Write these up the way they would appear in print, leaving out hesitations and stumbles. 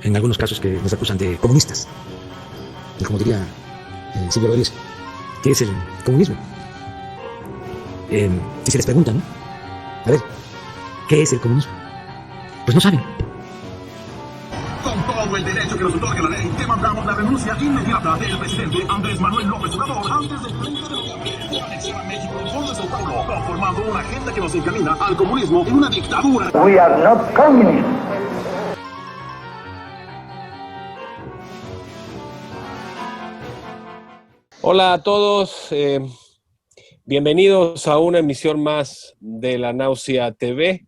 en algunos casos que nos acusan de comunistas. Y como diría Silvio Rodríguez, ¿qué es el comunismo? Si se les pregunta, ¿no? A ver, ¿qué es el comunismo? Pues no saben. Con todo el derecho que nos otorga la ley, demandamos la renuncia inmediata del presidente Andrés Manuel López Obrador antes del 30 de noviembre por anexar a México por de Sao Paulo, conformando una agenda que nos encamina al comunismo y una dictadura. We are not communists. Hola a todos, bienvenidos a una emisión más de La Náusea TV.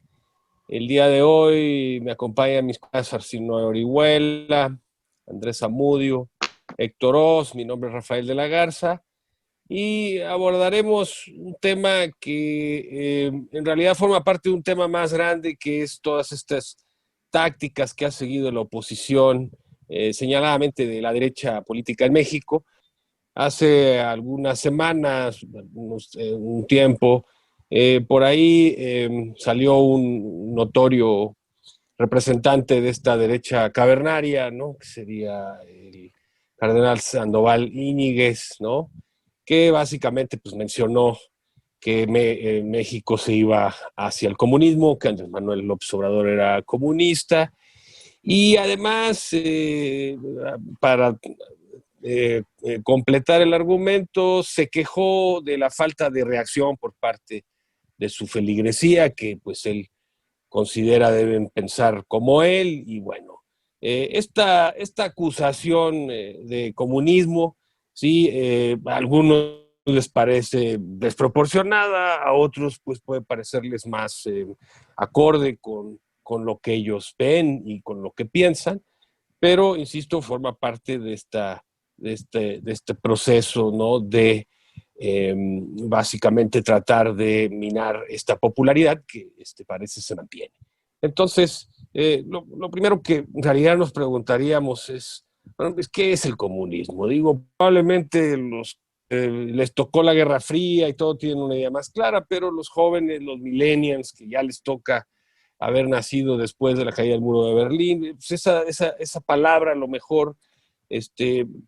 El día de hoy me acompañan mis colegas Arcino Orihuela, Andrés Zamudio, Héctor Oz, mi nombre es Rafael de la Garza y abordaremos un tema que en realidad forma parte de un tema más grande, que es todas estas tácticas que ha seguido la oposición, señaladamente de la derecha política en México. Hace algunas semanas, un tiempo, por ahí salió un notorio representante de esta derecha cavernaria, ¿no? Que sería el cardenal Sandoval Íñiguez, ¿no? Que básicamente pues, mencionó que México se iba hacia el comunismo, que Andrés Manuel López Obrador era comunista, y además, para completar el argumento, se quejó de la falta de reacción por parte de su feligresía, que pues él considera deben pensar como él. Y bueno, esta acusación de comunismo, sí, a algunos les parece desproporcionada, a otros pues puede parecerles más acorde con lo que ellos ven y con lo que piensan, pero insisto, forma parte de este proceso, ¿no? De básicamente tratar de minar esta popularidad que parece se mantiene. Entonces, lo primero que en realidad nos preguntaríamos es, bueno, ¿qué es el comunismo? Digo, probablemente les tocó la Guerra Fría y todo tienen una idea más clara, pero los jóvenes, los millennials, que ya les toca haber nacido después de la caída del muro de Berlín, pues esa palabra a lo mejor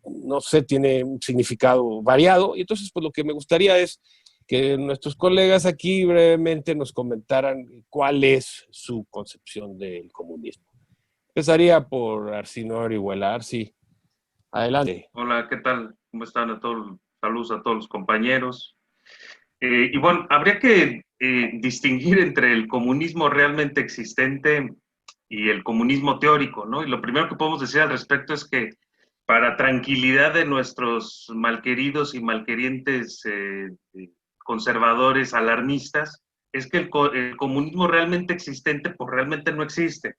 no sé, tiene un significado variado. Y entonces, pues lo que me gustaría es que nuestros colegas aquí brevemente nos comentaran cuál es su concepción del comunismo. Empezaría por Arcino Orihuela. Arci, adelante. Hola, ¿qué tal? ¿Cómo están a todos? Saludos a todos los compañeros. Y bueno, habría que distinguir entre el comunismo realmente existente y el comunismo teórico, ¿no? Y lo primero que podemos decir al respecto es que para tranquilidad de nuestros malqueridos y malquerientes conservadores alarmistas, es que el comunismo realmente existente, pues realmente no existe.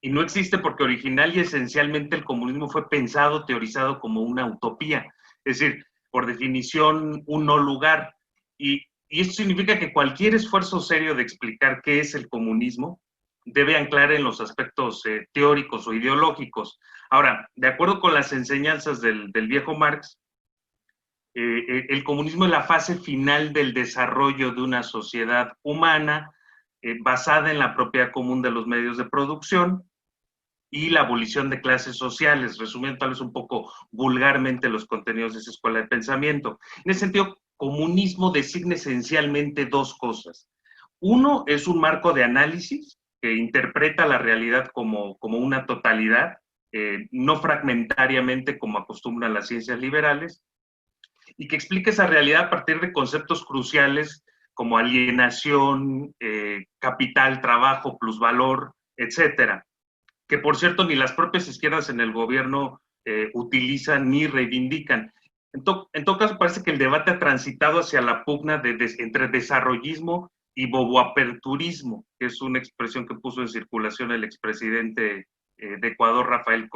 Y no existe porque original y esencialmente el comunismo fue pensado, teorizado como una utopía. Es decir, por definición, un no lugar. Y esto significa que cualquier esfuerzo serio de explicar qué es el comunismo debe anclar en los aspectos teóricos o ideológicos. Ahora, de acuerdo con las enseñanzas del viejo Marx, el comunismo es la fase final del desarrollo de una sociedad humana basada en la propiedad común de los medios de producción y la abolición de clases sociales, resumiendo tal vez un poco vulgarmente los contenidos de esa escuela de pensamiento. En ese sentido, comunismo designa esencialmente dos cosas. Uno es un marco de análisis que interpreta la realidad como una totalidad, no fragmentariamente como acostumbran las ciencias liberales, y que explica esa realidad a partir de conceptos cruciales como alienación, capital, trabajo, plusvalor, etcétera, que por cierto ni las propias izquierdas en el gobierno utilizan ni reivindican. En todo caso, parece que el debate ha transitado hacia la pugna entre desarrollismo y boboaperturismo, que es una expresión que puso en circulación el expresidente de Ecuador, Rafael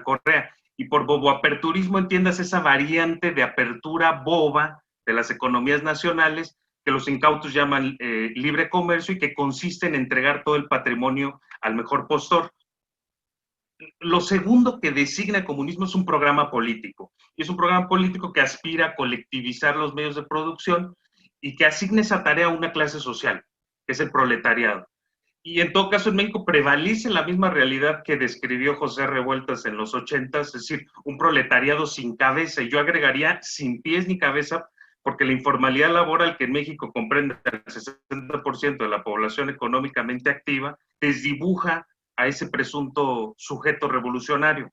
Correa. Y por boboaperturismo entiendas esa variante de apertura boba de las economías nacionales que los incautos llaman libre comercio y que consiste en entregar todo el patrimonio al mejor postor. Lo segundo que designa el comunismo es un programa político. Y es un programa político que aspira a colectivizar los medios de producción y que asigna esa tarea a una clase social, que es el proletariado. Y en todo caso, en México prevalece la misma realidad que describió José Revueltas en los 80, es decir, un proletariado sin cabeza, y yo agregaría sin pies ni cabeza, porque la informalidad laboral, que en México comprende el 60% de la población económicamente activa, desdibuja a ese presunto sujeto revolucionario.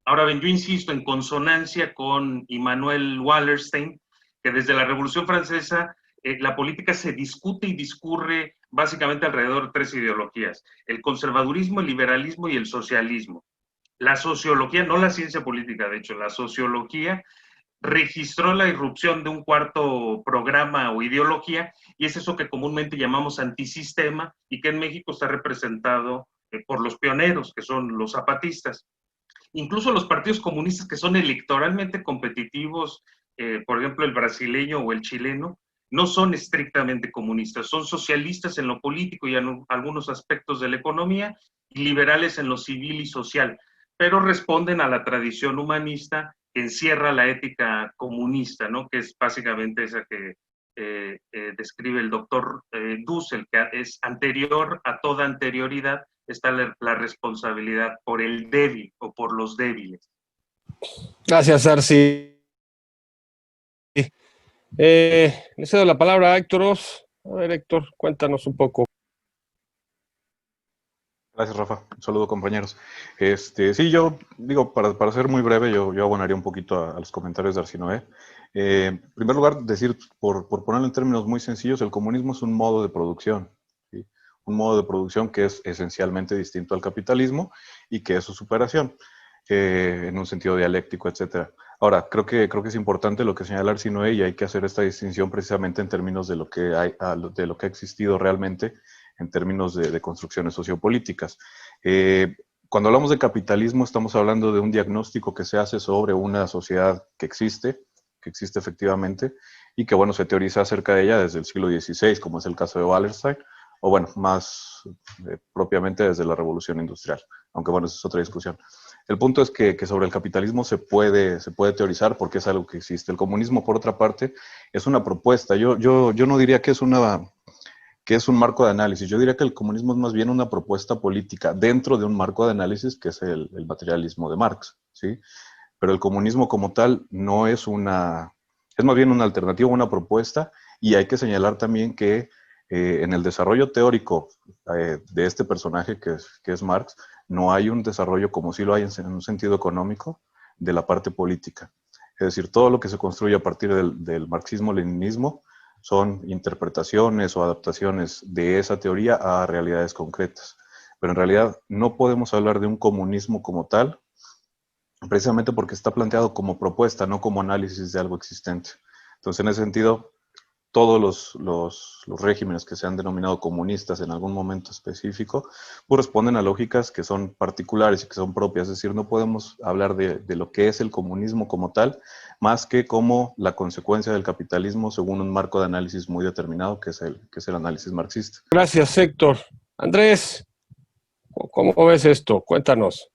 Ahora bien, yo insisto, en consonancia con Immanuel Wallerstein, que desde la Revolución Francesa la política se discute y discurre básicamente alrededor de tres ideologías: el conservadurismo, el liberalismo y el socialismo. La sociología, no la ciencia política, de hecho, la sociología registró la irrupción de un cuarto programa o ideología, y es eso que comúnmente llamamos antisistema, y que en México está representado por los pioneros, que son los zapatistas. Incluso los partidos comunistas, que son electoralmente competitivos, por ejemplo el brasileño o el chileno, no son estrictamente comunistas, son socialistas en lo político y en algunos aspectos de la economía, y liberales en lo civil y social, pero responden a la tradición humanista que encierra la ética comunista, ¿no? Que es básicamente esa que describe el doctor Dussel, que es anterior a toda anterioridad, está la responsabilidad por el débil o por los débiles. Gracias, Arci. Le cedo la palabra a Héctor Oz. A ver, Héctor, cuéntanos un poco. Gracias, Rafa. Un saludo, compañeros. Sí, yo digo, para ser muy breve, yo abonaría un poquito a los comentarios de Arsinoe. En primer lugar, decir, por ponerlo en términos muy sencillos, el comunismo es un modo de producción, ¿sí? Un modo de producción que es esencialmente distinto al capitalismo y que es su superación, en un sentido dialéctico, etcétera. Ahora, creo que es importante lo que señala Arsinoe, y hay que hacer esta distinción precisamente en términos de lo que ha existido realmente en términos de construcciones sociopolíticas. Cuando hablamos de capitalismo, estamos hablando de un diagnóstico que se hace sobre una sociedad que existe efectivamente, y que, bueno, se teoriza acerca de ella desde el siglo XVI, como es el caso de Wallerstein, o bueno, más propiamente desde la Revolución Industrial, aunque bueno, esa es otra discusión. El punto es que sobre el capitalismo se puede teorizar porque es algo que existe. El comunismo, por otra parte, es una propuesta. Yo no diría que es un marco de análisis. Yo diría que el comunismo es más bien una propuesta política dentro de un marco de análisis que es el materialismo de Marx, ¿sí? Pero el comunismo como tal no es es más bien una alternativa, una propuesta, y hay que señalar también que en el desarrollo teórico de este personaje que es Marx, no hay un desarrollo como sí lo hay en un sentido económico de la parte política. Es decir, todo lo que se construye a partir del marxismo-leninismo son interpretaciones o adaptaciones de esa teoría a realidades concretas. Pero en realidad no podemos hablar de un comunismo como tal, precisamente porque está planteado como propuesta, no como análisis de algo existente. Entonces, en ese sentido, todos los regímenes que se han denominado comunistas en algún momento específico, pues responden a lógicas que son particulares y que son propias. Es decir, no podemos hablar de lo que es el comunismo como tal, más que como la consecuencia del capitalismo según un marco de análisis muy determinado, que es el análisis marxista. Gracias, Héctor. Andrés, ¿cómo ves esto? Cuéntanos.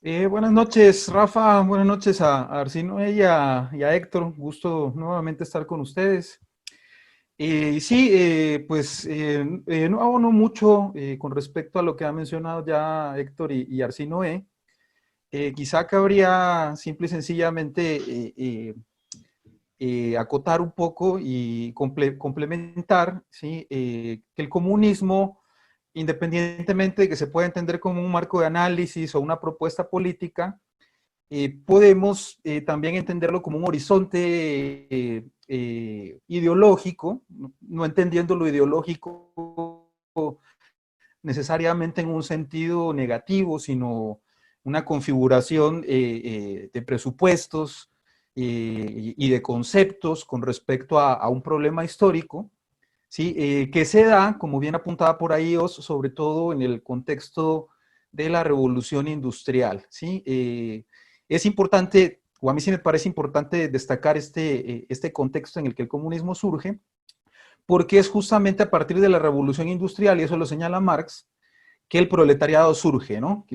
Buenas noches, Rafa. Buenas noches a Arsinoe y a Héctor. Gusto nuevamente estar con ustedes. No abono mucho con respecto a lo que ha mencionado ya Héctor y Arsinoe. Quizá cabría simple y sencillamente acotar un poco y complementar, ¿sí? Que el comunismo, independientemente de que se pueda entender como un marco de análisis o una propuesta política, podemos también entenderlo como un horizonte ideológico, no entendiendo lo ideológico necesariamente en un sentido negativo, sino una configuración de presupuestos y de conceptos con respecto a un problema histórico, ¿sí? Que se da, como bien apuntaba por ahí, sobre todo en el contexto de la revolución industrial, ¿sí? Es importante, o a mí sí me parece importante destacar este contexto en el que el comunismo surge, porque es justamente a partir de la revolución industrial, y eso lo señala Marx, que el proletariado surge, ¿no?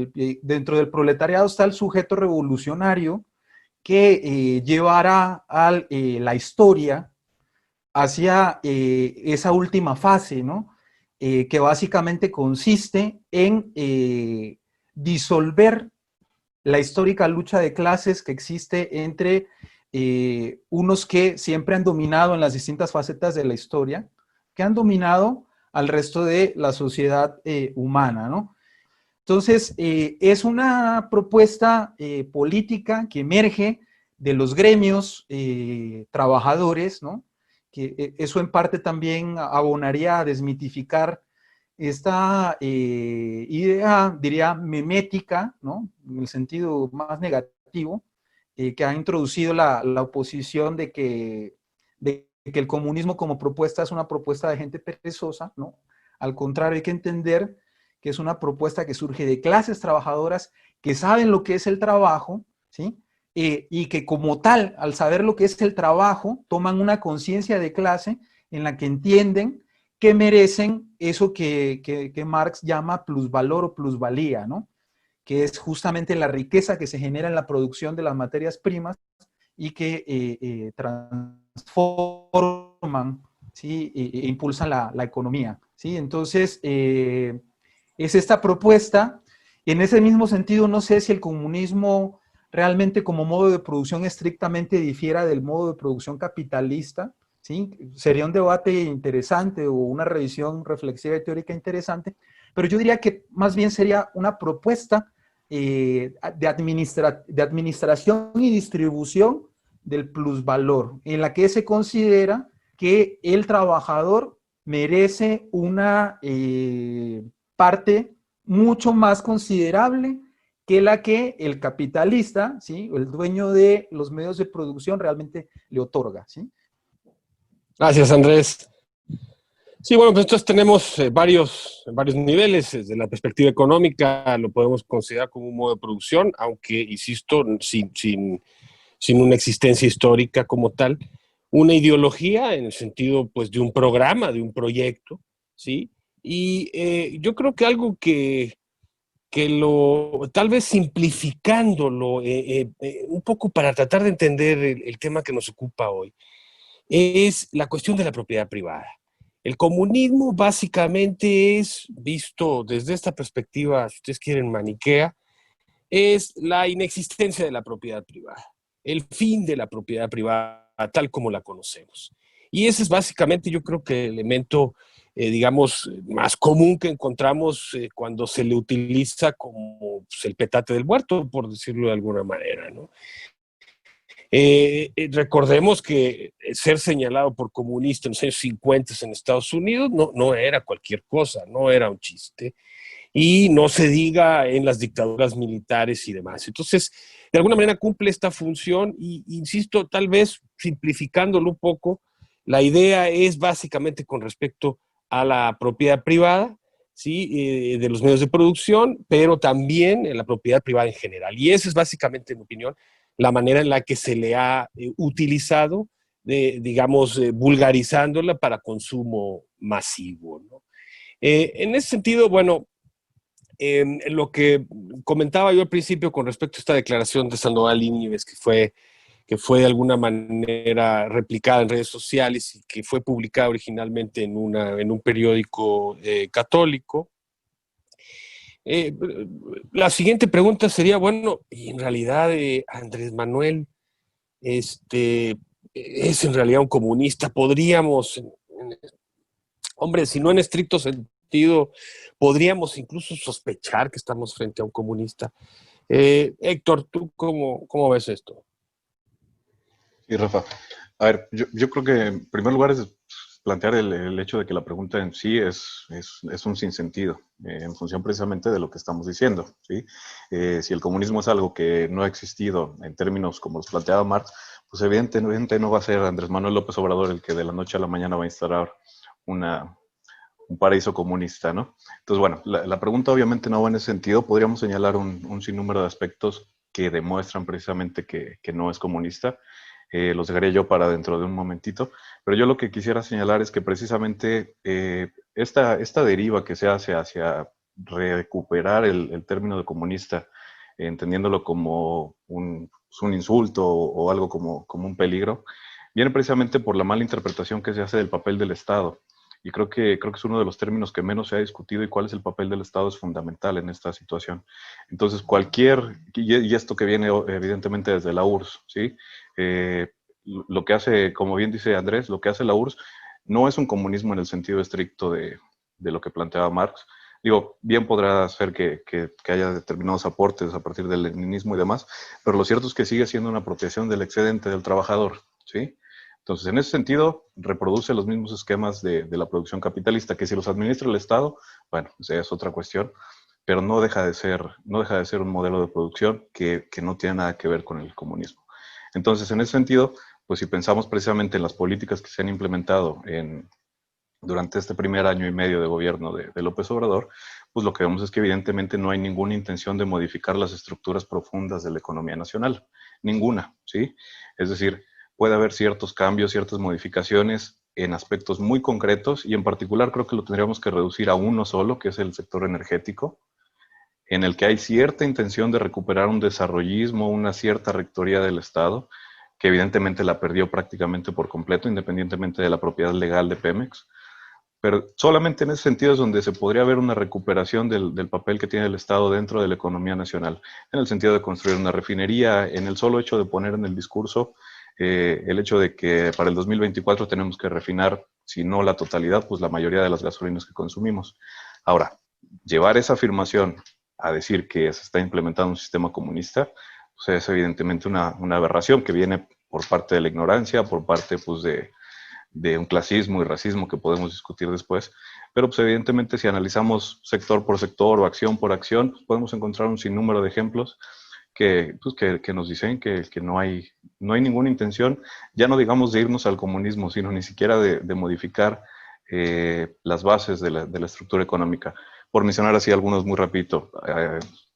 Dentro del proletariado está el sujeto revolucionario que llevará a la historia hacia esa última fase, ¿no? que básicamente consiste en disolver la histórica lucha de clases que existe entre unos que siempre han dominado en las distintas facetas de la historia, que han dominado al resto de la sociedad humana, ¿no? Entonces, es una propuesta política que emerge de los gremios trabajadores, ¿no? Que eso en parte también abonaría a desmitificar esta idea, diría, memética, ¿no? En el sentido más negativo, que ha introducido la oposición de que el comunismo como propuesta es una propuesta de gente perezosa, ¿no? Al contrario, hay que entender que es una propuesta que surge de clases trabajadoras que saben lo que es el trabajo, ¿sí? Y que como tal, al saber lo que es el trabajo, toman una conciencia de clase en la que entienden que merecen eso que Marx llama plusvalor o plusvalía, ¿no? Que es justamente la riqueza que se genera en la producción de las materias primas y que transforman, ¿sí? E impulsan la economía, ¿sí? Entonces, es esta propuesta. En ese mismo sentido, no sé si el comunismo realmente como modo de producción estrictamente difiera del modo de producción capitalista, ¿sí? Sería un debate interesante o una revisión reflexiva y teórica interesante, pero yo diría que más bien sería una propuesta de administración y distribución del plusvalor, en la que se considera que el trabajador merece una parte mucho más considerable que la que el capitalista, ¿sí? O el dueño de los medios de producción realmente le otorga, ¿sí? Gracias, Andrés. Sí, bueno, pues entonces tenemos varios niveles. Desde la perspectiva económica lo podemos considerar como un modo de producción, aunque, insisto, sin una existencia histórica como tal. Una ideología en el sentido, pues, de un programa, de un proyecto, ¿sí? Y yo creo que algo que tal vez simplificándolo un poco para tratar de entender el tema que nos ocupa hoy, es la cuestión de la propiedad privada. El comunismo básicamente es, visto desde esta perspectiva, si ustedes quieren, maniquea, es la inexistencia de la propiedad privada, el fin de la propiedad privada tal como la conocemos. Y ese es básicamente, yo creo que el elemento, digamos, más común que encontramos cuando se le utiliza como pues, el petate del muerto, por decirlo de alguna manera, ¿no? Recordemos que ser señalado por comunista en los años 50 en Estados Unidos no era cualquier cosa, no era un chiste. Y no se diga en las dictaduras militares y demás. Entonces, de alguna manera cumple esta función y, insisto, tal vez simplificándolo un poco, la idea es básicamente con respecto a la propiedad privada, ¿sí? De los medios de producción, pero también en la propiedad privada en general. Y esa es básicamente, en mi opinión, la manera en la que se le ha utilizado, digamos, vulgarizándola para consumo masivo, ¿no? En ese sentido, bueno, lo que comentaba yo al principio con respecto a esta declaración de Sandoval Íñiguez, que fue de alguna manera replicada en redes sociales y que fue publicada originalmente en un periódico católico. La siguiente pregunta sería, bueno, y en realidad Andrés Manuel es en realidad un comunista. Podríamos, hombre, si no en estricto sentido, podríamos incluso sospechar que estamos frente a un comunista. Héctor, ¿tú cómo ves esto? Sí, Rafa. A ver, yo creo que en primer lugar es plantear el hecho de que la pregunta en sí es un sinsentido, en función precisamente de lo que estamos diciendo, ¿sí? Si el comunismo es algo que no ha existido en términos como los planteaba Marx, pues evidentemente no va a ser Andrés Manuel López Obrador el que de la noche a la mañana va a instalar un paraíso comunista, ¿no? Entonces, bueno, la pregunta obviamente no va en ese sentido. Podríamos señalar un sinnúmero de aspectos que demuestran precisamente que no es comunista. Los dejaré yo para dentro de un momentito. Pero yo lo que quisiera señalar es que precisamente esta deriva que se hace hacia recuperar el término de comunista, entendiéndolo como un insulto o algo como un peligro, viene precisamente por la mala interpretación que se hace del papel del Estado. Y creo que es uno de los términos que menos se ha discutido, y cuál es el papel del Estado es fundamental en esta situación. Entonces, y esto que viene evidentemente desde la URSS, ¿sí? Lo que hace, como bien dice Andrés, lo que hace la URSS no es un comunismo en el sentido estricto de lo que planteaba Marx. Digo, bien podrá ser que haya determinados aportes a partir del leninismo y demás, pero lo cierto es que sigue siendo una apropiación del excedente del trabajador, ¿sí? Entonces, en ese sentido, reproduce los mismos esquemas de la producción capitalista, que si los administra el Estado, bueno, esa es otra cuestión, pero no deja de ser un modelo de producción que no tiene nada que ver con el comunismo. Entonces, en ese sentido, pues si pensamos precisamente en las políticas que se han implementado durante este primer año y medio de gobierno de López Obrador, pues lo que vemos es que evidentemente no hay ninguna intención de modificar las estructuras profundas de la economía nacional. Ninguna, ¿sí? Es decir, puede haber ciertos cambios, ciertas modificaciones en aspectos muy concretos, y en particular creo que lo tendríamos que reducir a uno solo, que es el sector energético, en el que hay cierta intención de recuperar un desarrollismo, una cierta rectoría del Estado, que evidentemente la perdió prácticamente por completo, independientemente de la propiedad legal de Pemex. Pero solamente en ese sentido es donde se podría ver una recuperación del papel que tiene el Estado dentro de la economía nacional, en el sentido de construir una refinería, en el solo hecho de poner en el discurso el hecho de que para el 2024 tenemos que refinar, si no la totalidad, pues la mayoría de las gasolinas que consumimos. Ahora, llevar esa afirmación a decir que se está implementando un sistema comunista, pues es evidentemente una aberración que viene por parte de la ignorancia, por parte pues de un clasismo y racismo que podemos discutir después, pero pues evidentemente si analizamos sector por sector o acción por acción, pues podemos encontrar un sinnúmero de ejemplos que nos dicen que no hay ninguna intención, ya no digamos de irnos al comunismo, sino ni siquiera de modificar las bases de la estructura económica. Por mencionar así algunos muy rapidito,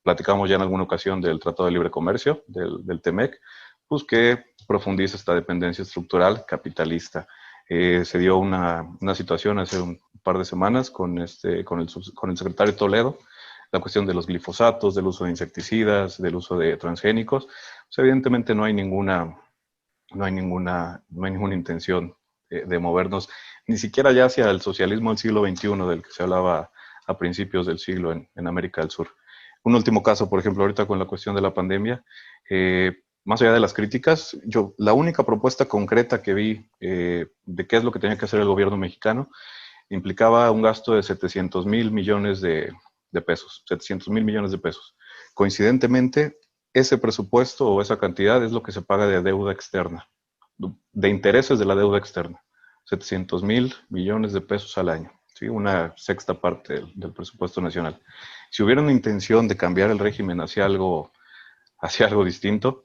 platicamos ya en alguna ocasión del Tratado de Libre Comercio, del TEMEC, pues que profundiza esta dependencia estructural capitalista. Se dio una situación hace un par de semanas con el secretario Toledo, la cuestión de los glifosatos, del uso de insecticidas, del uso de transgénicos. Pues evidentemente no hay ninguna intención de movernos, ni siquiera ya hacia el socialismo del siglo XXI, del que se hablaba a principios del siglo en América del Sur. Un último caso, por ejemplo, ahorita con la cuestión de la pandemia, más allá de las críticas, la única propuesta concreta que vi de qué es lo que tenía que hacer el gobierno mexicano implicaba un gasto de 700 mil millones de pesos, 700 mil millones de pesos. Coincidentemente, ese presupuesto o esa cantidad es lo que se paga de deuda externa, de intereses de la deuda externa, 700 mil millones de pesos al año, ¿sí? Una sexta parte del presupuesto nacional. Si hubiera una intención de cambiar el régimen hacia algo distinto,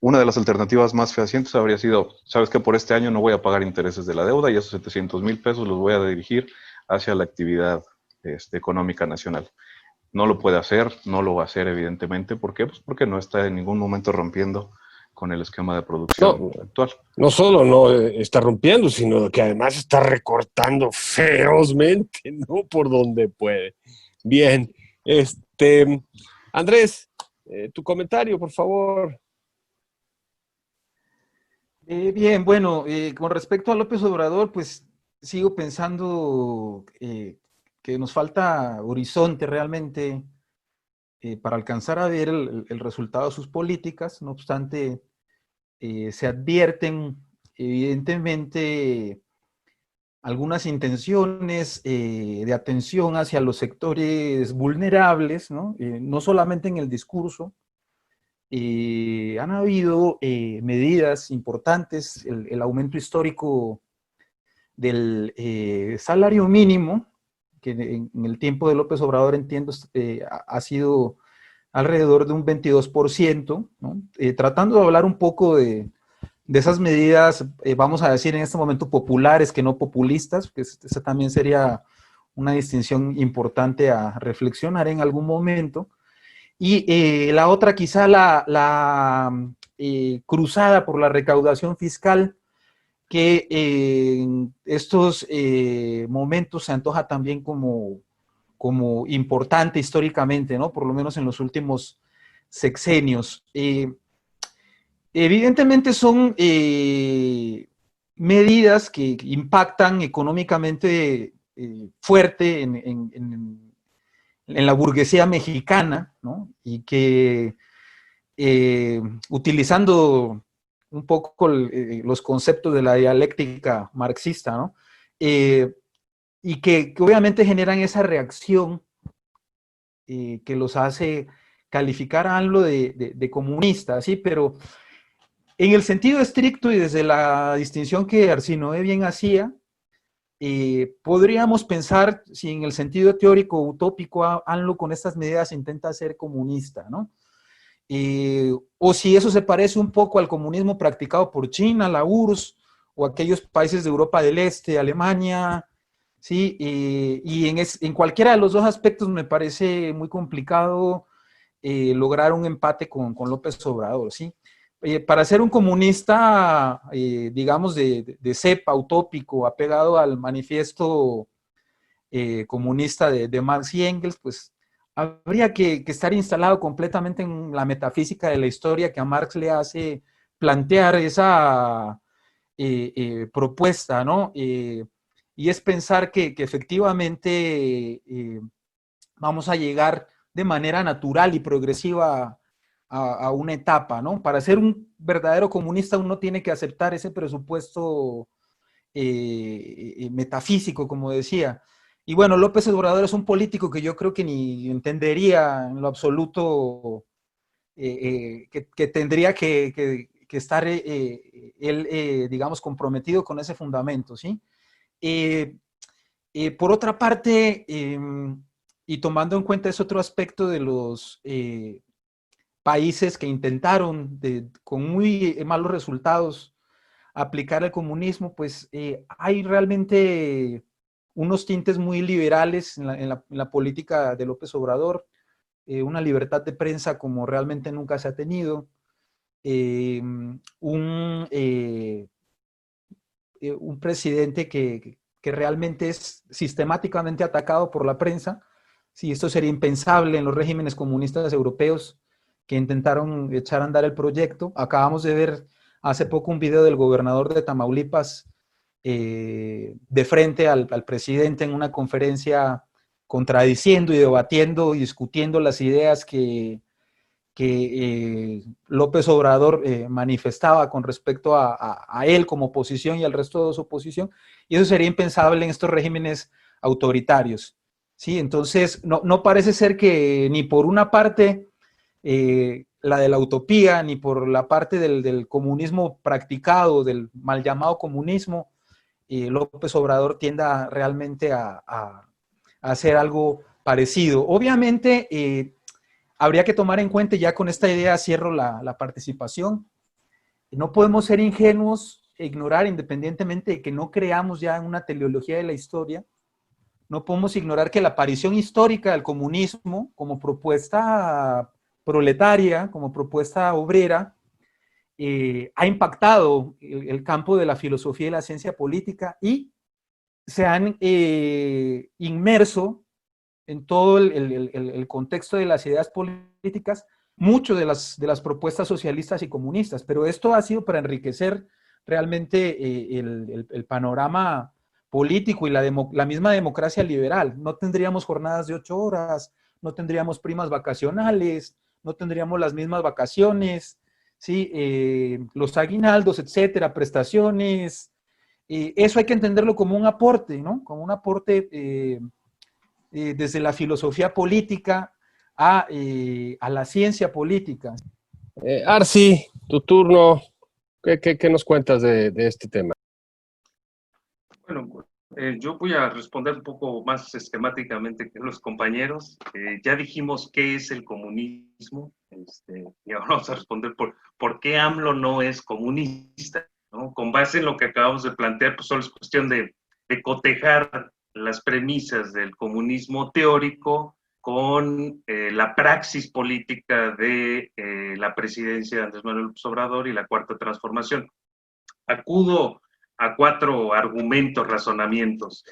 una de las alternativas más fehacientes habría sido, sabes que por este año no voy a pagar intereses de la deuda, y esos 700 mil pesos los voy a dirigir hacia la actividad económica nacional. No lo puede hacer, no lo va a hacer evidentemente. ¿Por qué? Pues porque no está en ningún momento rompiendo con el esquema de producción actual. No solo no está rompiendo, sino que además está recortando ferozmente, ¿no? Por donde puede. Bien, Andrés, tu comentario, por favor. Bien, bueno, con respecto a López Obrador, pues sigo pensando que nos falta horizonte realmente para alcanzar a ver el resultado de sus políticas. No obstante, se advierten evidentemente algunas intenciones de atención hacia los sectores vulnerables, ¿no? No solamente en el discurso. Han habido medidas importantes, el aumento histórico del salario mínimo, que en el tiempo de López Obrador, entiendo, ha sido alrededor de un 22%, ¿no? Tratando de hablar un poco de esas medidas, vamos a decir en este momento populares que no populistas, que esa también sería una distinción importante a reflexionar en algún momento. Y la otra, quizá la cruzada por la recaudación fiscal, que en estos momentos se antoja también como importante históricamente, ¿no? Por lo menos en los últimos sexenios. Evidentemente son medidas que impactan económicamente fuerte en la burguesía mexicana, ¿no? Y que utilizando un poco los conceptos de la dialéctica marxista, ¿no? Y que obviamente generan esa reacción que los hace calificar a AMLO de comunista, ¿sí? Pero en el sentido estricto y desde la distinción que Arsinoe bien hacía, podríamos pensar si en el sentido teórico utópico AMLO con estas medidas intenta ser comunista, ¿no? O si eso se parece un poco al comunismo practicado por China, la URSS, o aquellos países de Europa del Este, Alemania, ¿sí? Y en cualquiera de los dos aspectos me parece muy complicado lograr un empate con López Obrador, ¿sí? Para ser un comunista, digamos, de cepa utópico, apegado al manifiesto comunista de Marx y Engels, pues habría que estar instalado completamente en la metafísica de la historia que a Marx le hace plantear esa propuesta, ¿no? Y es pensar que efectivamente vamos a llegar de manera natural y progresiva a una etapa, ¿no? Para ser un verdadero comunista uno tiene que aceptar ese presupuesto metafísico, como decía. Y bueno, López Obrador es un político que yo creo que ni entendería en lo absoluto que tendría que estar él, digamos, comprometido con ese fundamento, ¿sí? Por otra parte, y tomando en cuenta ese otro aspecto de los países que intentaron con muy malos resultados aplicar el comunismo, pues hay realmente unos tintes muy liberales en la política de López Obrador, una libertad de prensa como realmente nunca se ha tenido, un presidente que realmente es sistemáticamente atacado por la prensa. Sí, esto sería impensable en los regímenes comunistas europeos que intentaron echar a andar el proyecto. Acabamos de ver hace poco un video del gobernador de Tamaulipas de frente al presidente en una conferencia contradiciendo y debatiendo y discutiendo las ideas que López Obrador manifestaba con respecto a él como oposición y al resto de su oposición, y eso sería impensable en estos regímenes autoritarios. ¿Sí? Entonces, no parece ser que ni por una parte la de la utopía, ni por la parte del comunismo practicado, del mal llamado comunismo, López Obrador tienda realmente a hacer algo parecido. Obviamente, habría que tomar en cuenta, ya con esta idea cierro la participación, no podemos ser ingenuos e ignorar, independientemente de que no creamos ya en una teleología de la historia, no podemos ignorar que la aparición histórica del comunismo como propuesta proletaria, como propuesta obrera, ha impactado el campo de la filosofía y la ciencia política y se han inmerso en todo el contexto de las ideas políticas, mucho de las propuestas socialistas y comunistas, pero esto ha sido para enriquecer realmente el panorama político y la misma democracia liberal. No tendríamos jornadas de 8 horas, no tendríamos primas vacacionales, no tendríamos las mismas vacaciones, ¿sí? Los aguinaldos, etcétera, prestaciones. Eso hay que entenderlo como un aporte, ¿no? Como un aporte desde la filosofía política a la ciencia política. Arsi, tu turno. ¿Qué nos cuentas de este tema? Bueno, yo voy a responder un poco más esquemáticamente que los compañeros. Ya dijimos qué es el comunismo, y ahora vamos a responder por qué AMLO no es comunista, ¿no? Con base en lo que acabamos de plantear, pues solo es cuestión de cotejar las premisas del comunismo teórico con la praxis política de la presidencia de Andrés Manuel López Obrador y la Cuarta Transformación. Acudo a 4 argumentos, razonamientos.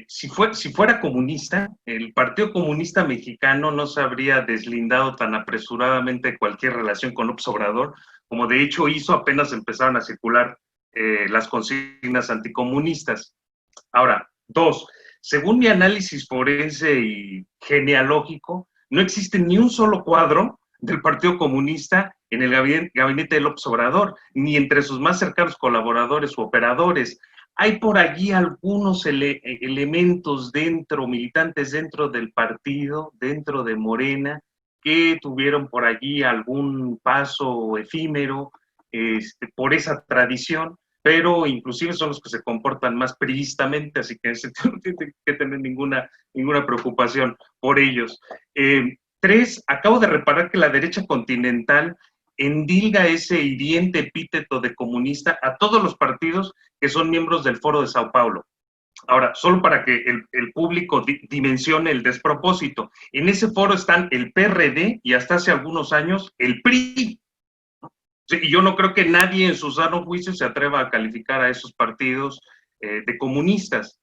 Si fuera comunista, el Partido Comunista Mexicano no se habría deslindado tan apresuradamente de cualquier relación con López Obrador, como de hecho hizo apenas empezaron a circular las consignas anticomunistas. Ahora, dos, según mi análisis forense y genealógico, no existe ni un solo cuadro del Partido Comunista en el gabinete de López Obrador, ni entre sus más cercanos colaboradores u operadores. Hay por allí algunos elementos militantes dentro del partido, dentro de Morena, que tuvieron por allí algún paso efímero por esa tradición, pero inclusive son los que se comportan más priistamente, así que no tiene que tener ninguna preocupación por ellos. Tres, acabo de reparar que la derecha continental endilga ese hiriente epíteto de comunista a todos los partidos que son miembros del Foro de Sao Paulo. Ahora, solo para que el público dimensione el despropósito, en ese foro están el PRD y hasta hace algunos años el PRI. Y yo no creo que nadie en su sano juicio se atreva a calificar a esos partidos de comunistas.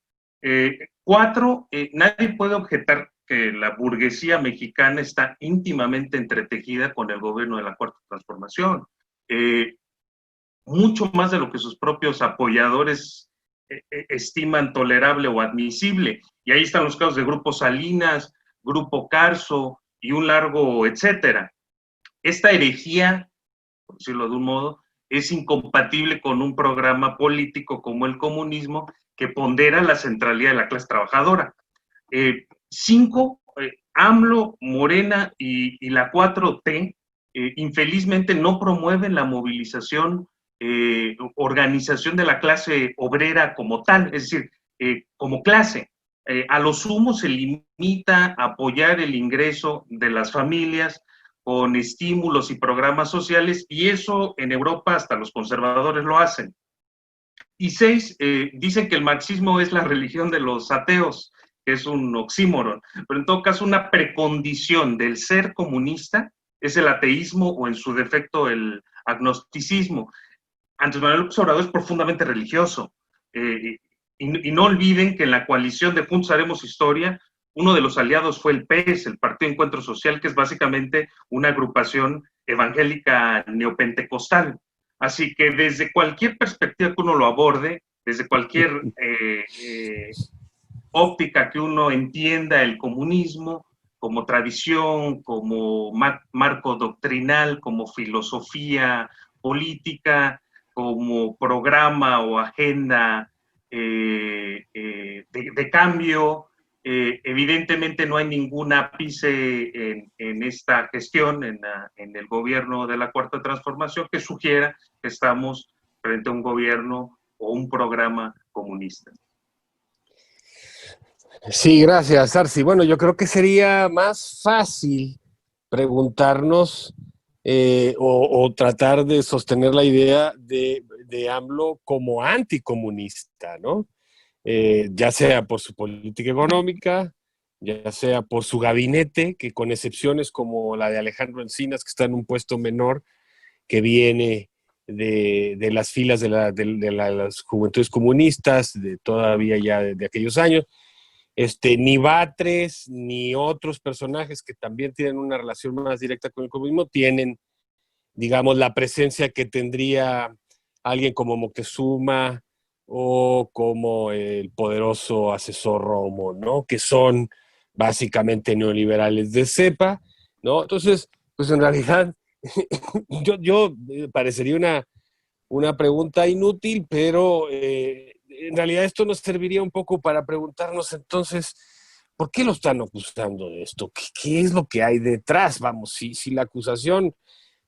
Cuatro, nadie puede objetar que la burguesía mexicana está íntimamente entretejida con el gobierno de la Cuarta Transformación. Mucho más de lo que sus propios apoyadores estiman tolerable o admisible. Y ahí están los casos de Grupo Salinas, Grupo Carso y un largo etcétera. Esta herejía, por decirlo de un modo, es incompatible con un programa político como el comunismo que pondera la centralidad de la clase trabajadora. Cinco, AMLO, Morena y la 4T infelizmente no promueven la movilización, organización de la clase obrera como tal, es decir, como clase. A lo sumo se limita a apoyar el ingreso de las familias con estímulos y programas sociales, y eso en Europa hasta los conservadores lo hacen. Y seis, dicen que el marxismo es la religión de los ateos, que es un oxímoron, pero en todo caso una precondición del ser comunista es el ateísmo o en su defecto el agnosticismo. Andrés Manuel López Obrador es profundamente religioso, y no olviden que en la coalición de Juntos Haremos Historia, uno de los aliados fue el PES, el Partido Encuentro Social, que es básicamente una agrupación evangélica neopentecostal. Así que desde cualquier perspectiva que uno lo aborde, desde cualquier óptica que uno entienda el comunismo como tradición, como marco doctrinal, como filosofía política, como programa o agenda de cambio, evidentemente no hay ningún ápice en esta gestión, en el gobierno de la Cuarta Transformación, que sugiera que estamos frente a un gobierno o un programa comunista. Sí, gracias, Arci. Bueno, yo creo que sería más fácil preguntarnos o tratar de sostener la idea de AMLO como anticomunista, ¿no? Ya sea por su política económica, ya sea por su gabinete, que con excepciones como la de Alejandro Encinas, que está en un puesto menor, que viene de las filas de las juventudes comunistas, todavía ya de aquellos años, ni Batres, ni otros personajes que también tienen una relación más directa con el comunismo, tienen, digamos, la presencia que tendría alguien como Moctezuma o como el poderoso asesor Romo, ¿no? Que son básicamente neoliberales de cepa, ¿no? Entonces, pues en realidad, yo parecería una pregunta inútil, pero en realidad esto nos serviría un poco para preguntarnos entonces, ¿por qué lo están acusando de esto? ¿Qué es lo que hay detrás? Vamos, si la acusación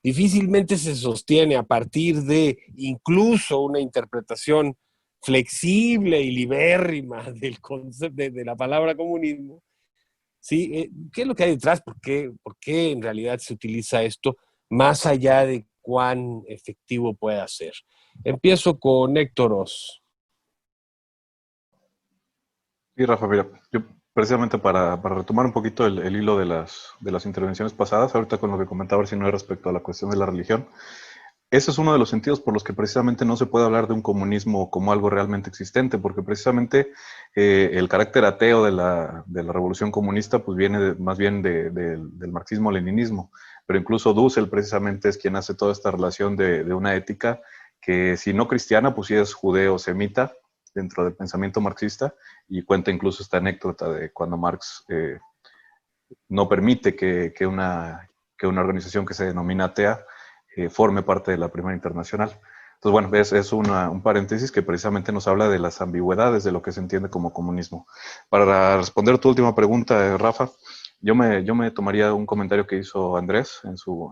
difícilmente se sostiene a partir de incluso una interpretación flexible y libérrima del concepto de la palabra comunismo, ¿sí? ¿Qué es lo que hay detrás? ¿Por qué en realidad se utiliza esto más allá de cuán efectivo pueda ser? Empiezo con Héctor Oz. Sí, Rafa, mira, yo precisamente para retomar un poquito el hilo de las intervenciones pasadas, ahorita con lo que comentaba Arsinue respecto a la cuestión de la religión, ese es uno de los sentidos por los que precisamente no se puede hablar de un comunismo como algo realmente existente, porque precisamente el carácter ateo de la revolución comunista pues viene más bien del marxismo-leninismo, pero incluso Dussel precisamente es quien hace toda esta relación de una ética que si no cristiana, pues sí es judeo-semita dentro del pensamiento marxista, y cuenta incluso esta anécdota de cuando Marx no permite que una organización que se denomina atea forme parte de la Primera Internacional. Entonces, bueno, es un paréntesis que precisamente nos habla de las ambigüedades de lo que se entiende como comunismo. Para responder tu última pregunta, Rafa, yo me tomaría un comentario que hizo Andrés en su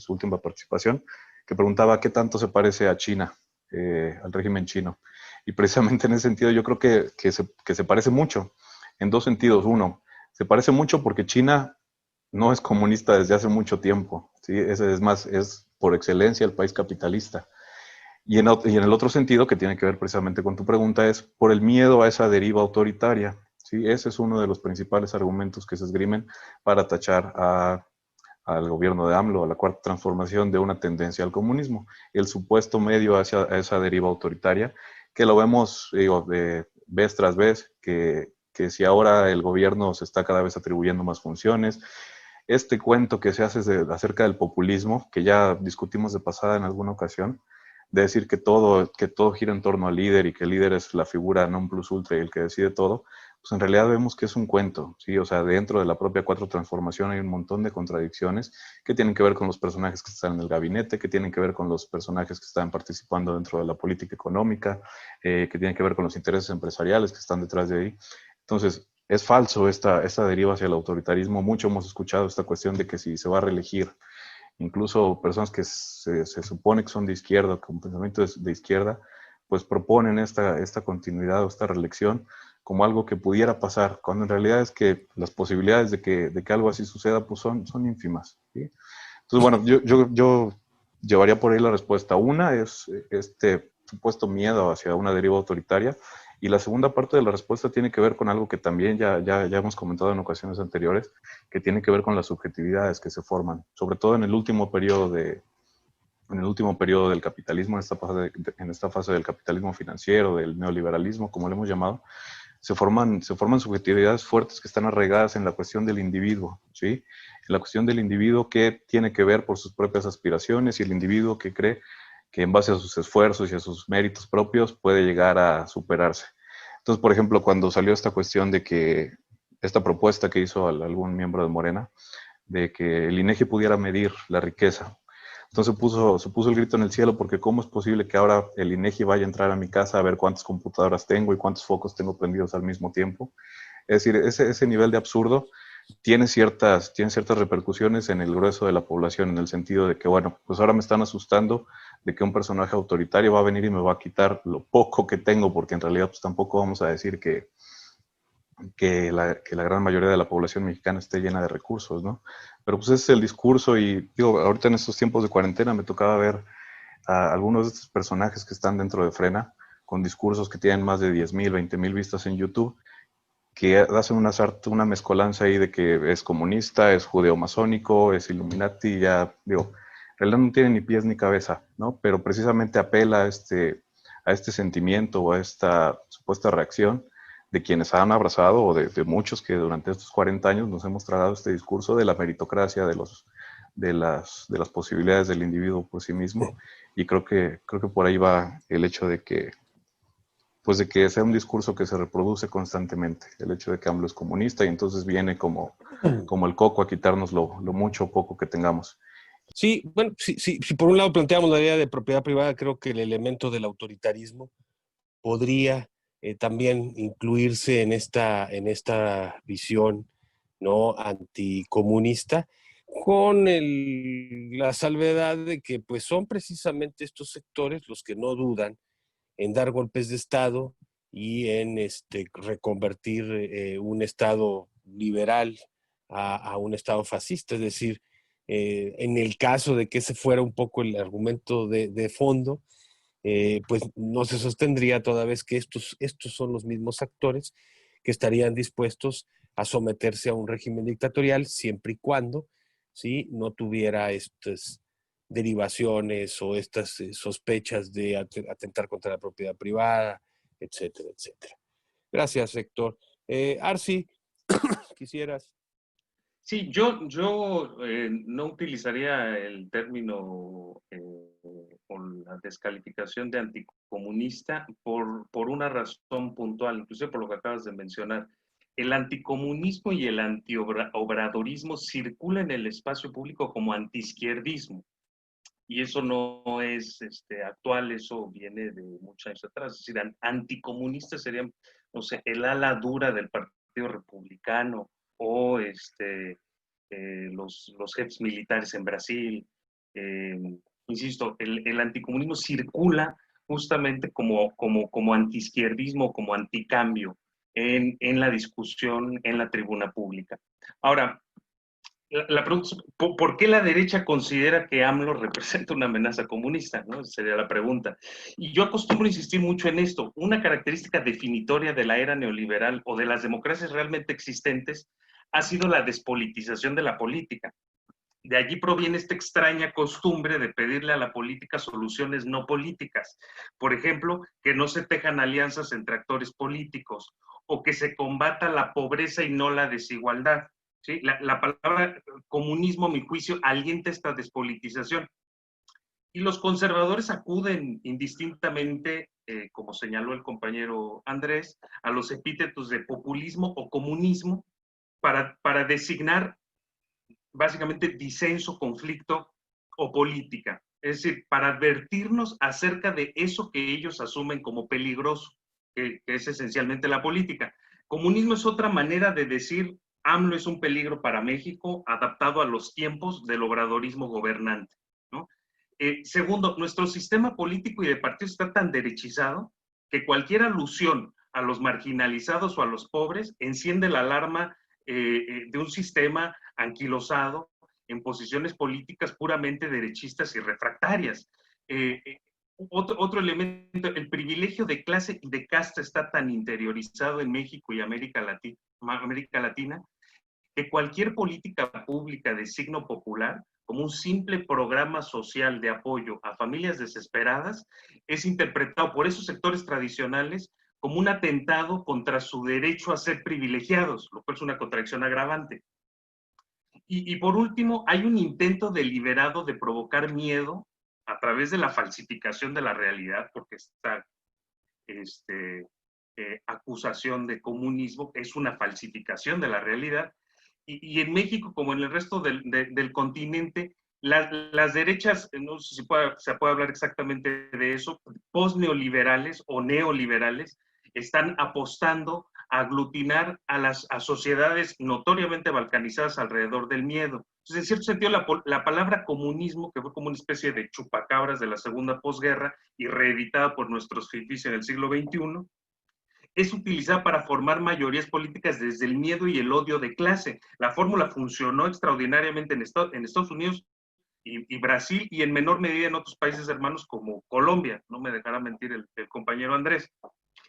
última participación, que preguntaba qué tanto se parece a China, al régimen chino. Y precisamente en ese sentido yo creo que se parece mucho, en dos sentidos. Uno, se parece mucho porque China no es comunista desde hace mucho tiempo, ¿sí? Es más, es por excelencia el país capitalista. Y en el otro sentido, que tiene que ver precisamente con tu pregunta, es por el miedo a esa deriva autoritaria, ¿sí? Ese es uno de los principales argumentos que se esgrimen para tachar al gobierno de AMLO, a la Cuarta Transformación, de una tendencia al comunismo, el supuesto medio hacia esa deriva autoritaria, que lo vemos, digo, de vez tras vez, que si ahora el gobierno se está cada vez atribuyendo más funciones, este cuento que se hace acerca del populismo, que ya discutimos de pasada en alguna ocasión, de decir que todo gira en torno al líder y que el líder es la figura non plus ultra y el que decide todo, pues en realidad vemos que es un cuento, ¿sí? O sea, dentro de la propia Cuatro Transformación hay un montón de contradicciones que tienen que ver con los personajes que están en el gabinete, que tienen que ver con los personajes que están participando dentro de la política económica, que tienen que ver con los intereses empresariales que están detrás de ahí. Entonces, es falso esta deriva hacia el autoritarismo. Mucho hemos escuchado esta cuestión de que si se va a reelegir, incluso personas que se supone que son de izquierda, con pensamiento de izquierda, pues proponen esta continuidad o esta reelección como algo que pudiera pasar, cuando en realidad es que las posibilidades de que algo así suceda pues son ínfimas, ¿sí? Entonces, bueno, yo llevaría por ahí la respuesta. Una es este supuesto miedo hacia una deriva autoritaria, y la segunda parte de la respuesta tiene que ver con algo que también ya hemos comentado en ocasiones anteriores, que tiene que ver con las subjetividades que se forman, sobre todo en el último periodo del capitalismo, en esta fase del capitalismo financiero, del neoliberalismo, como le hemos llamado. Se forman subjetividades fuertes que están arraigadas en la cuestión del individuo, ¿sí? En la cuestión del individuo que tiene que ver por sus propias aspiraciones, y el individuo que cree que en base a sus esfuerzos y a sus méritos propios puede llegar a superarse. Entonces, por ejemplo, cuando salió esta cuestión de que esta propuesta que hizo algún miembro de Morena, de que el INEGI pudiera medir la riqueza, entonces se puso el grito en el cielo, porque ¿cómo es posible que ahora el INEGI vaya a entrar a mi casa a ver cuántas computadoras tengo y cuántos focos tengo prendidos al mismo tiempo? Es decir, ese nivel de absurdo tiene ciertas repercusiones en el grueso de la población, en el sentido de que, bueno, pues ahora me están asustando de que un personaje autoritario va a venir y me va a quitar lo poco que tengo, porque en realidad pues tampoco vamos a decir que la gran mayoría de la población mexicana esté llena de recursos, ¿no? Pero pues ese es el discurso. Y digo, ahorita en estos tiempos de cuarentena me tocaba ver a algunos de estos personajes que están dentro de Frena, con discursos que tienen más de 10,000, 20,000 vistas en YouTube, que hacen una mezcolanza ahí de que es comunista, es judeo-masónico, es Illuminati, ya digo, en realidad no tiene ni pies ni cabeza, ¿no? Pero precisamente apela a este sentimiento o a esta supuesta reacción de quienes han abrazado, o de muchos que durante estos 40 años nos hemos tragado este discurso de la meritocracia, de las posibilidades del individuo por sí mismo. Y creo que por ahí va el hecho de que sea un discurso que se reproduce constantemente, el hecho de que AMLO es comunista y entonces viene como el coco a quitarnos lo mucho o poco que tengamos. Sí, bueno, si por un lado planteamos la idea de propiedad privada, creo que el elemento del autoritarismo podría también incluirse en esta visión, ¿no?, anticomunista, con la salvedad de que pues son precisamente estos sectores los que no dudan en dar golpes de Estado y en reconvertir un Estado liberal a un Estado fascista. Es decir, en el caso de que ese fuera un poco el argumento de fondo, pues no se sostendría toda vez que estos son los mismos actores que estarían dispuestos a someterse a un régimen dictatorial siempre y cuando, ¿sí?, no tuviera estas derivaciones o estas sospechas de atentar contra la propiedad privada, etcétera, etcétera. Gracias, Héctor. Arsi, quisieras. Sí, yo no utilizaría el término o la descalificación de anticomunista por una razón puntual, incluso por lo que acabas de mencionar. El anticomunismo y el antiobradorismo circulan en el espacio público como antiizquierdismo. Y eso no es actual, eso viene de muchos años atrás. Es decir, anticomunistas serían, no sé, el ala dura del Partido Republicano o los jefes militares en Brasil. Eh, Insisto, el anticomunismo circula justamente como antiizquierdismo, como anticambio en la discusión en la tribuna pública. Ahora, la pregunta es, ¿por qué la derecha considera que AMLO representa una amenaza comunista? ¿No? Sería la pregunta. Y yo acostumbro a insistir mucho en esto. Una característica definitoria de la era neoliberal o de las democracias realmente existentes ha sido la despolitización de la política. De allí proviene esta extraña costumbre de pedirle a la política soluciones no políticas. Por ejemplo, que no se tejan alianzas entre actores políticos o que se combata la pobreza y no la desigualdad. ¿Sí? La palabra comunismo, a mi juicio, alienta esta despolitización. Y los conservadores acuden indistintamente, como señaló el compañero Andrés, a los epítetos de populismo o comunismo para designar básicamente disenso, conflicto o política. Es decir, para advertirnos acerca de eso que ellos asumen como peligroso, que es esencialmente la política. Comunismo es otra manera de decir AMLO es un peligro para México adaptado a los tiempos del obradorismo gobernante, ¿no? Segundo, nuestro sistema político y de partidos está tan derechizado que cualquier alusión a los marginalizados o a los pobres enciende la alarma de un sistema anquilosado en posiciones políticas puramente derechistas y refractarias. Otro elemento, el privilegio de clase y de casta está tan interiorizado en México y América Latina que cualquier política pública de signo popular, como un simple programa social de apoyo a familias desesperadas, es interpretado por esos sectores tradicionales como un atentado contra su derecho a ser privilegiados, lo cual es una contradicción agravante. Y por último, hay un intento deliberado de provocar miedo a través de la falsificación de la realidad, porque esta acusación de comunismo es una falsificación de la realidad. Y en México, como en el resto del continente, las derechas, no sé si se puede hablar exactamente de eso, post-neoliberales o neoliberales, están apostando a aglutinar a sociedades notoriamente balcanizadas alrededor del miedo. Entonces, en cierto sentido, la palabra comunismo, que fue como una especie de chupacabras de la segunda posguerra y reeditada por nuestros fifís en el siglo XXI, es utilizada para formar mayorías políticas desde el miedo y el odio de clase. La fórmula funcionó extraordinariamente en Estados Unidos y Brasil y en menor medida en otros países hermanos como Colombia. No me dejará mentir el compañero Andrés.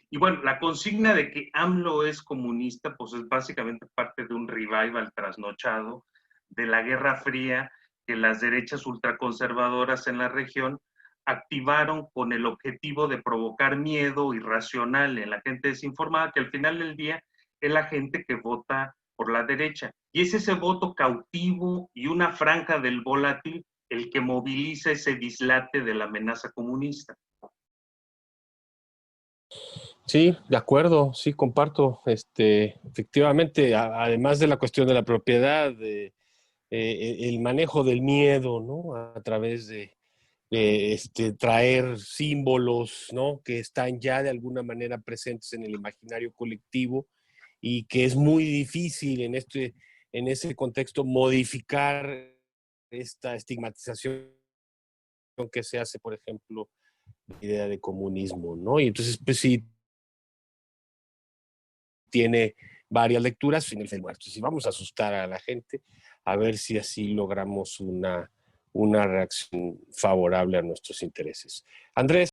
Y bueno, la consigna de que AMLO es comunista, pues es básicamente parte de un revival trasnochado de la Guerra Fría que las derechas ultraconservadoras en la región activaron con el objetivo de provocar miedo irracional en la gente desinformada, que al final del día es la gente que vota por la derecha. Y es ese voto cautivo y una franja del volátil el que moviliza ese dislate de la amenaza comunista. Sí, de acuerdo, sí, comparto. Efectivamente, además de la cuestión de la propiedad, el manejo del miedo, ¿no? A través de traer símbolos, ¿no? Que están ya de alguna manera presentes en el imaginario colectivo y que es muy difícil en ese contexto modificar esta estigmatización que se hace, por ejemplo, la idea de comunismo, ¿no? Y entonces, pues sí, tiene varias lecturas, fin del muerto. Si vamos a asustar a la gente, a ver si así logramos una reacción favorable a nuestros intereses. Andrés.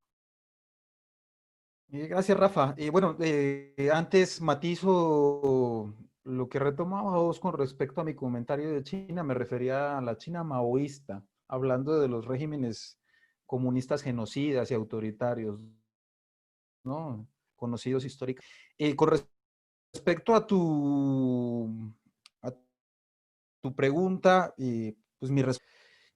Gracias, Rafa. Bueno, antes matizo lo que retomaba vos con respecto a mi comentario de China, me refería a la China maoísta, hablando de los regímenes comunistas genocidas y autoritarios, ¿no? Conocidos históricamente. Con respecto a tu pregunta, pues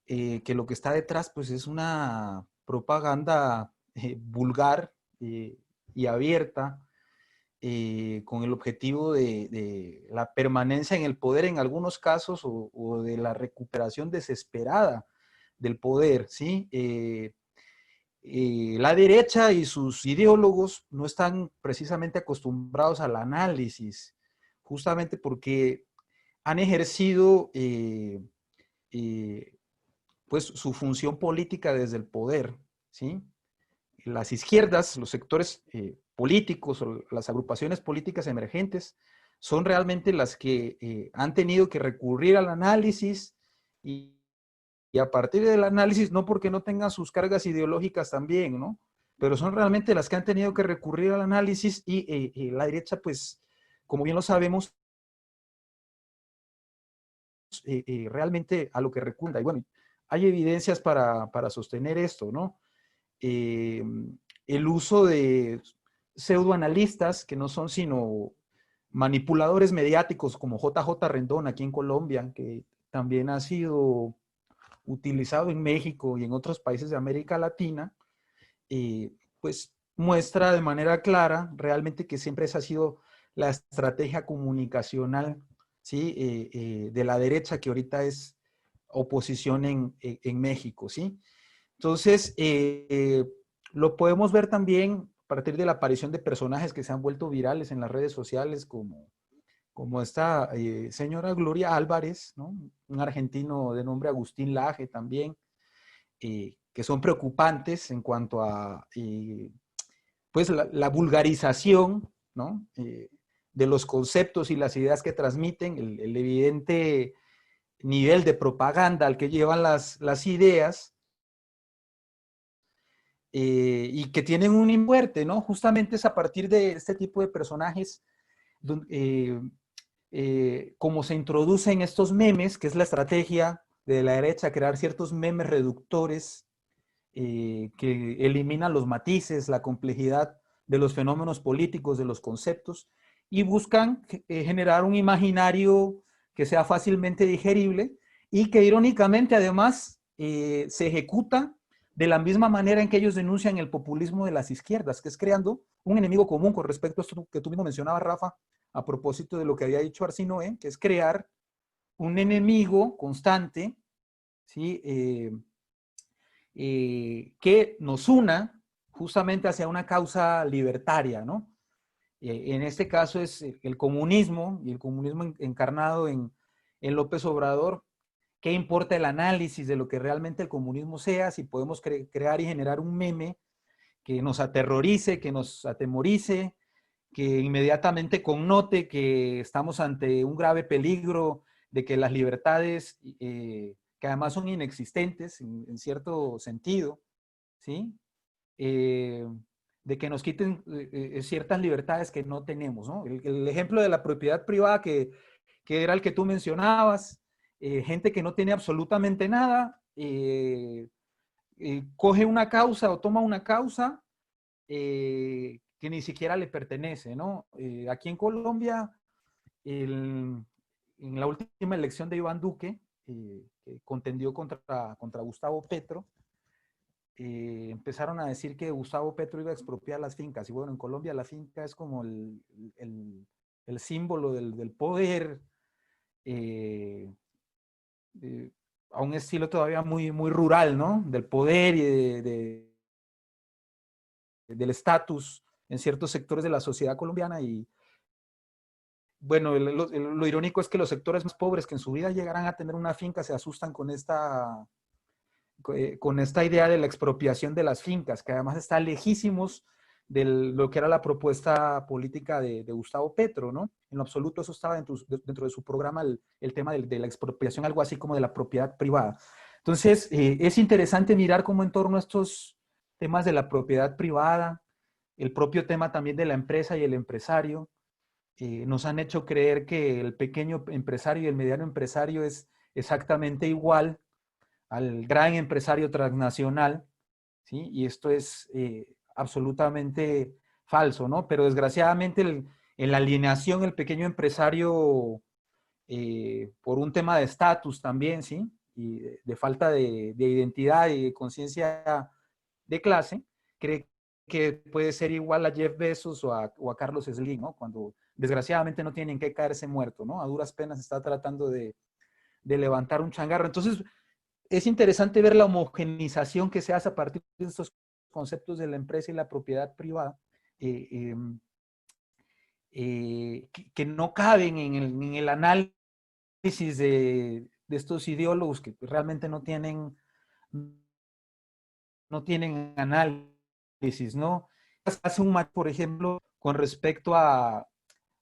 que lo que está detrás pues es una propaganda vulgar y abierta, con el objetivo de la permanencia en el poder en algunos casos o de la recuperación desesperada del poder, ¿sí? La derecha y sus ideólogos no están precisamente acostumbrados al análisis, justamente porque han ejercido pues su función política desde el poder, ¿sí? Las izquierdas, los sectores políticos o las agrupaciones políticas emergentes son realmente las que han tenido que recurrir al análisis y a partir del análisis, no porque no tengan sus cargas ideológicas también, ¿no? Pero son realmente las que han tenido que recurrir al análisis y la derecha, pues, como bien lo sabemos, realmente a lo que recunda. Y bueno, hay evidencias para sostener esto, ¿no? El uso de pseudoanalistas que no son sino manipuladores mediáticos como JJ Rendón aquí en Colombia, que también ha sido utilizado en México y en otros países de América Latina, pues muestra de manera clara realmente que siempre esa ha sido la estrategia comunicacional, ¿sí? De la derecha, que ahorita es oposición en México, ¿sí? Entonces, lo podemos ver también a partir de la aparición de personajes que se han vuelto virales en las redes sociales, como esta señora Gloria Álvarez, ¿no? Un argentino de nombre Agustín Laje también, que son preocupantes en cuanto a pues la vulgarización, ¿no? De los conceptos y las ideas que transmiten, el evidente nivel de propaganda al que llevan las ideas, y que tienen un fuerte, ¿no? Justamente es a partir de este tipo de personajes como se introducen estos memes, que es la estrategia de la derecha, crear ciertos memes reductores que eliminan los matices, la complejidad de los fenómenos políticos, de los conceptos, y buscan generar un imaginario que sea fácilmente digerible y que irónicamente además se ejecuta de la misma manera en que ellos denuncian el populismo de las izquierdas, que es creando un enemigo común con respecto a esto que tú mismo mencionabas, Rafa, a propósito de lo que había dicho Arsinoe, que es crear un enemigo constante, ¿sí? Que nos una justamente hacia una causa libertaria, ¿no? En este caso es el comunismo, y el comunismo encarnado en López Obrador. ¿Qué importa el análisis de lo que realmente el comunismo sea si podemos crear y generar un meme que nos aterrorice, que nos atemorice, que inmediatamente connote que estamos ante un grave peligro de que las libertades, que además son inexistentes en cierto sentido, ¿sí? De que nos quiten ciertas libertades que no tenemos, ¿no? El ejemplo de la propiedad privada que era el que tú mencionabas, gente que no tiene absolutamente nada, coge una causa o toma una causa que ni siquiera le pertenece, ¿no? Aquí en Colombia, en la última elección de Iván Duque, que contendió contra Gustavo Petro, empezaron a decir que Gustavo Petro iba a expropiar las fincas. Y bueno, en Colombia la finca es como el símbolo del poder, a un estilo todavía muy, muy rural, ¿no? Del poder y del estatus en ciertos sectores de la sociedad colombiana. Y bueno, lo irónico es que los sectores más pobres que en su vida llegarán a tener una finca se asustan con esta idea de la expropiación de las fincas, que además está lejísimos de lo que era la propuesta política de Gustavo Petro, ¿no? En lo absoluto eso estaba dentro de su programa, el tema de la expropiación, algo así como de la propiedad privada. Entonces, es interesante mirar cómo en torno a estos temas de la propiedad privada, el propio tema también de la empresa y el empresario, nos han hecho creer que el pequeño empresario y el mediano empresario es exactamente igual al gran empresario transnacional, ¿sí? Y esto es absolutamente falso, ¿no? Pero desgraciadamente en la alineación el pequeño empresario por un tema de estatus también, ¿sí? Y de falta de identidad y de conciencia de clase, cree que puede ser igual a Jeff Bezos o a Carlos Slim, ¿no? Cuando desgraciadamente no tienen que caerse muerto, ¿no? A duras penas está tratando de levantar un changarro. Entonces, es interesante ver la homogenización que se hace a partir de estos conceptos de la empresa y la propiedad privada, que no caben en el análisis de estos ideólogos que realmente no tienen análisis, ¿no? Hace un match, por ejemplo, con respecto a,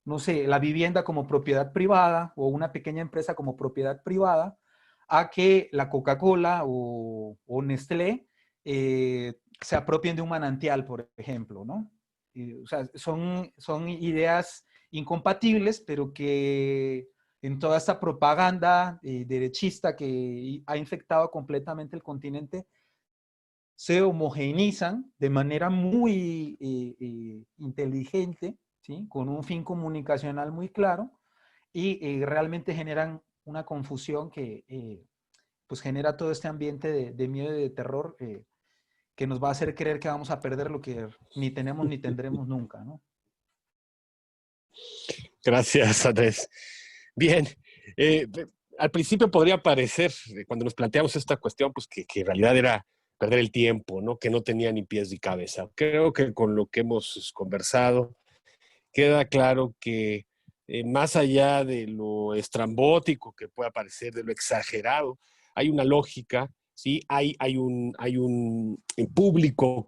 no sé, la vivienda como propiedad privada o una pequeña empresa como propiedad privada, a que la Coca-Cola o Nestlé se apropien de un manantial, por ejemplo, ¿no? O sea, son ideas incompatibles, pero que en toda esta propaganda derechista que ha infectado completamente el continente, se homogeneizan de manera muy inteligente, ¿sí? Con un fin comunicacional muy claro, y realmente generan una confusión que pues genera todo este ambiente de miedo y de terror que nos va a hacer creer que vamos a perder lo que ni tenemos ni tendremos nunca, ¿no? Gracias, Andrés. Bien, eh, al principio podría parecer, cuando nos planteamos esta cuestión, pues que en realidad era perder el tiempo, ¿no? Que no tenía ni pies ni cabeza. Creo que con lo que hemos conversado, queda claro que más allá de lo estrambótico que pueda parecer, de lo exagerado, hay una lógica, ¿sí? Hay un público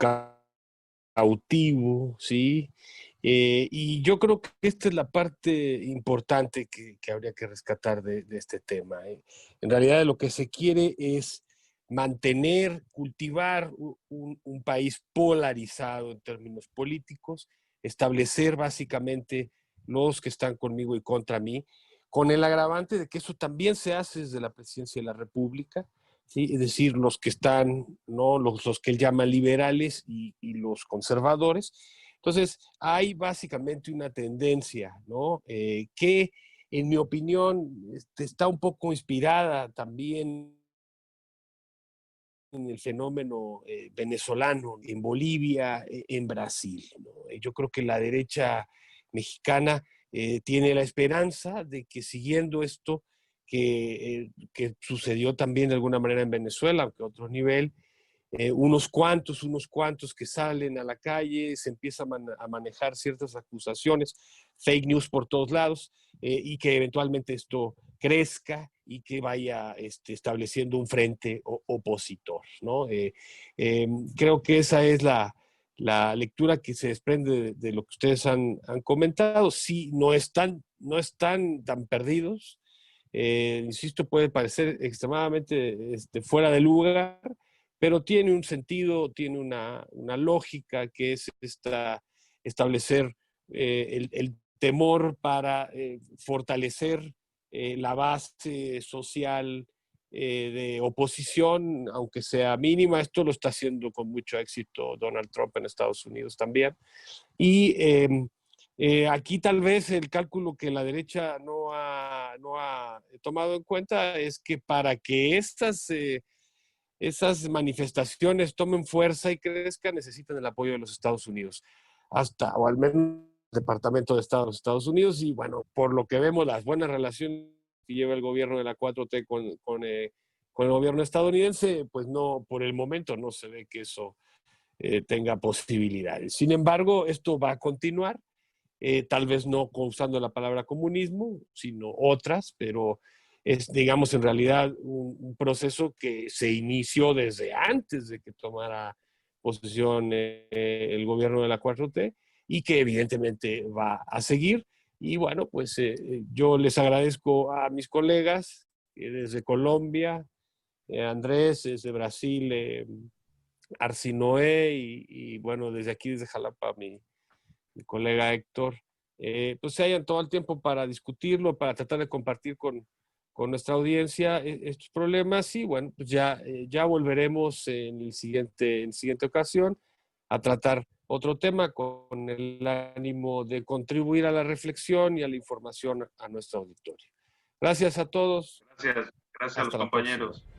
cautivo, ¿sí? Y yo creo que esta es la parte importante que habría que rescatar de este tema. En realidad lo que se quiere es mantener, cultivar un país polarizado en términos políticos, establecer básicamente los que están conmigo y contra mí, con el agravante de que eso también se hace desde la presidencia de la República, ¿sí? Es decir, los que están, ¿no? los que él llama liberales y los conservadores. Entonces, hay básicamente una tendencia, ¿no? Que, en mi opinión, está un poco inspirada también en el fenómeno venezolano, en Bolivia, en Brasil, ¿no? Yo creo que la derecha mexicana tiene la esperanza de que siguiendo esto que sucedió también de alguna manera en Venezuela, aunque a otro nivel, unos cuantos que salen a la calle, se empieza a manejar ciertas acusaciones, fake news por todos lados, y que eventualmente esto crezca y que vaya estableciendo un frente opositor, ¿no? Creo que esa es la lectura que se desprende de lo que ustedes han comentado. Sí, no están tan perdidos. Insisto, puede parecer extremadamente fuera de lugar, pero tiene un sentido, tiene una lógica que es establecer el temor para fortalecer la base social de oposición, aunque sea mínima. Esto lo está haciendo con mucho éxito Donald Trump en Estados Unidos también. Y aquí tal vez el cálculo que la derecha no ha tomado en cuenta es que para que esas manifestaciones tomen fuerza y crezcan, necesitan el apoyo de los Estados Unidos, o al menos el Departamento de Estado de los Estados Unidos, y bueno, por lo que vemos, las buenas relaciones que lleva el gobierno de la 4T con el gobierno estadounidense, pues no, por el momento no se ve que eso tenga posibilidades. Sin embargo, esto va a continuar, tal vez no usando la palabra comunismo, sino otras, pero es, digamos, en realidad un proceso que se inició desde antes de que tomara posesión el gobierno de la 4T y que evidentemente va a seguir. Y bueno, pues yo les agradezco a mis colegas desde Colombia, Andrés, desde Brasil, Arsinoe, y bueno, desde aquí, desde Jalapa, mi colega Héctor, pues se hayan todo el tiempo para discutirlo, para tratar de compartir con nuestra audiencia estos problemas, y bueno, pues ya volveremos en siguiente ocasión a tratar otro tema con el ánimo de contribuir a la reflexión y a la información a nuestro auditorio. Gracias a todos. Gracias a los Hasta la compañeros. próxima.